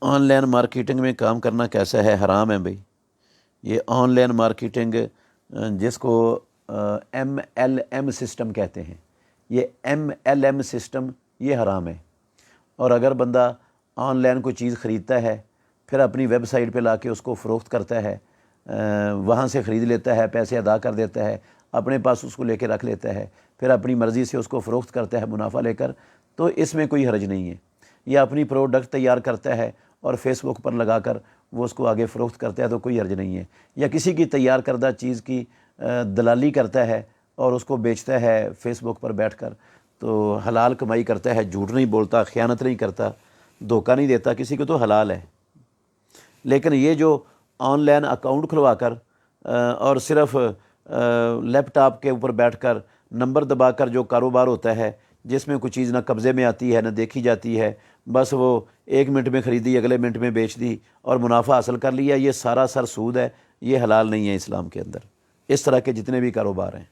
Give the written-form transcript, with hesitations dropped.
On line marketing میں کام کرنا کیسا ہے؟ حرام ہے بھائی۔ یہ آن لائن مارکیٹنگ جس کو MLM سسٹم کہتے ہیں، یہ MLM سسٹم یہ حرام ہے۔ اور اگر بندہ آن لائن کوئی چیز خریدتا ہے پھر اپنی ویب سائٹ پہ لا کے اس کو فروخت کرتا ہے، وہاں سے خرید لیتا ہے، پیسے ادا کر دیتا ہے، اپنے پاس اس کو لے کے رکھ لیتا ہے، پھر اپنی مرضی سے اس کو فروخت کرتا ہے منافع لے کر، تو اس میں کوئی حرج نہیں ہے۔ یا اپنی پروڈکٹ تیار کرتا ہے اور فیس بک پر لگا کر وہ اس کو آگے فروخت کرتا ہے تو کوئی حرج نہیں ہے۔ یا کسی کی تیار کردہ چیز کی دلالی کرتا ہے اور اس کو بیچتا ہے فیس بک پر بیٹھ کر، تو حلال کمائی کرتا ہے، جھوٹ نہیں بولتا، خیانت نہیں کرتا، دھوکہ نہیں دیتا کسی کو، تو حلال ہے۔ لیکن یہ جو آن لائن اکاؤنٹ کھلوا کر اور صرف لیپ ٹاپ کے اوپر بیٹھ کر نمبر دبا کر جو کاروبار ہوتا ہے، جس میں کوئی چیز نہ قبضے میں آتی ہے نہ دیکھی جاتی ہے، بس وہ 1 منٹ میں خریدی اگلے منٹ میں بیچ دی اور منافع حاصل کر لیا، یہ سارا سر سود ہے، یہ حلال نہیں ہے اسلام کے اندر۔ اس طرح کے جتنے بھی کاروبار ہیں